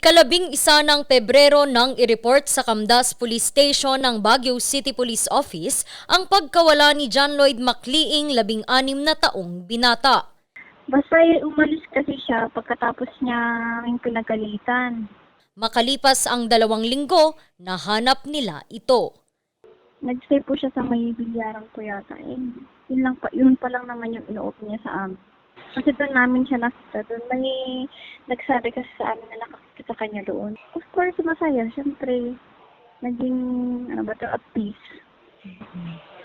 Ikalabing-isa ng Pebrero nang i-report sa Camdas Police Station ng Baguio City Police Office ang pagkawala ni John Lloyd Macliing, 16 na taong binata. Basta umalis kasi siya pagkatapos niya yung pinagalitan. Makalipas ang 2 linggo, nahanap nila ito. Nag-stay po siya sa may bilyaran po yata. Yun pa lang naman yung ino-off niya sa amin. Kasi doon namin siya nakita. Doon may nagsabi kasi sa amin na nakakita kanya doon. Of course, masaya. Siyempre, naging, at peace.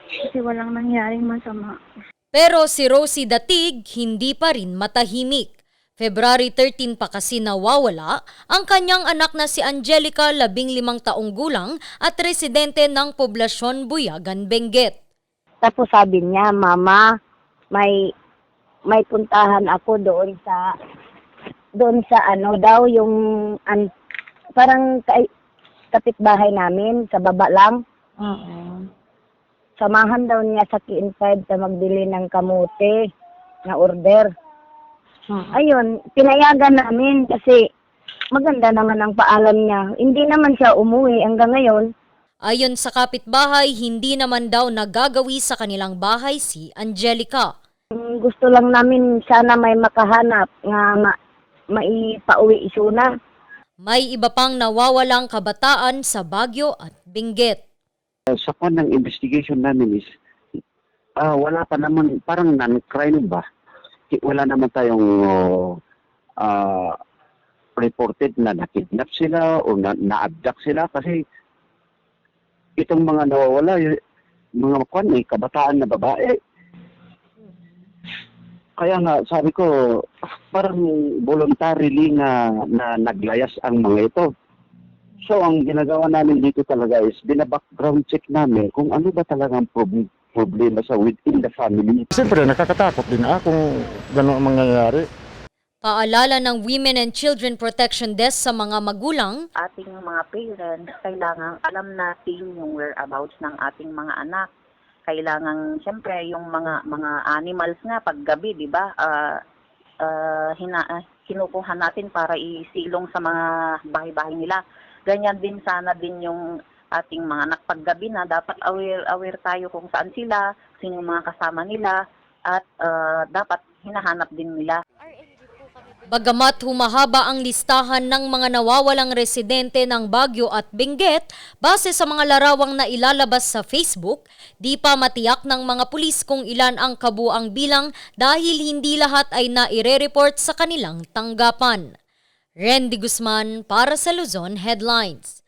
Kasi walang nangyaring masama. Pero si Rosie Datig hindi pa rin matahimik. February 13 pa kasi nawawala ang kanyang anak na si Angelica, 15 taong gulang at residente ng poblasyon Buyagan, Benguet. Tapos sabi niya, Mama, may puntahan ako doon sa yung parang kapitbahay namin sa baba lang. Samahan daw niya sa K5 na magbili ng kamote na order. Ayun, pinayagan namin kasi maganda naman ang paalam niya. Hindi naman siya umuwi hanggang ngayon. Ayon sa kapitbahay, hindi naman daw nagagawi sa kanilang bahay si Angelica. Gusto lang namin sana may makahanap nga maipauwi isuna. May iba pang nawawalang kabataan sa Baguio at Benguet. Sa ng investigation namin is wala pa naman, parang non-crime ba? Wala naman tayong reported na nakidnap sila o na-abduct sila kasi itong mga nawawala, mga kabataan na babae. Kaya nga, sabi ko, parang voluntarily na naglayas ang mga ito. So, ang ginagawa namin dito talaga is bina-background check namin kung ano ba talagang problema sa within the family. Siyempre, nakakatakot din kung gano'n ang mangyayari. Paalala ng Women and Children Protection Desk sa mga magulang, ating mga parents, kailangan alam natin yung whereabouts ng ating mga anak. Kailangan, siyempre, yung mga animals nga, paggabi, di ba, kinukuha natin para isilong sa mga bahay-bahay nila. Ganyan din sana din yung ating mga anak paggabi na dapat aware tayo kung saan sila, sino yung mga kasama nila, at dapat hinahanap din nila. bagamat humahaba ang listahan ng mga nawawalang residente ng Baguio at Benguet, base sa mga larawang na ilalabas sa Facebook, di pa matiyak ng mga pulis kung ilan ang kabuang bilang dahil hindi lahat ay naire-report sa kanilang tanggapan. Randy Guzman para sa Luzon Headlines.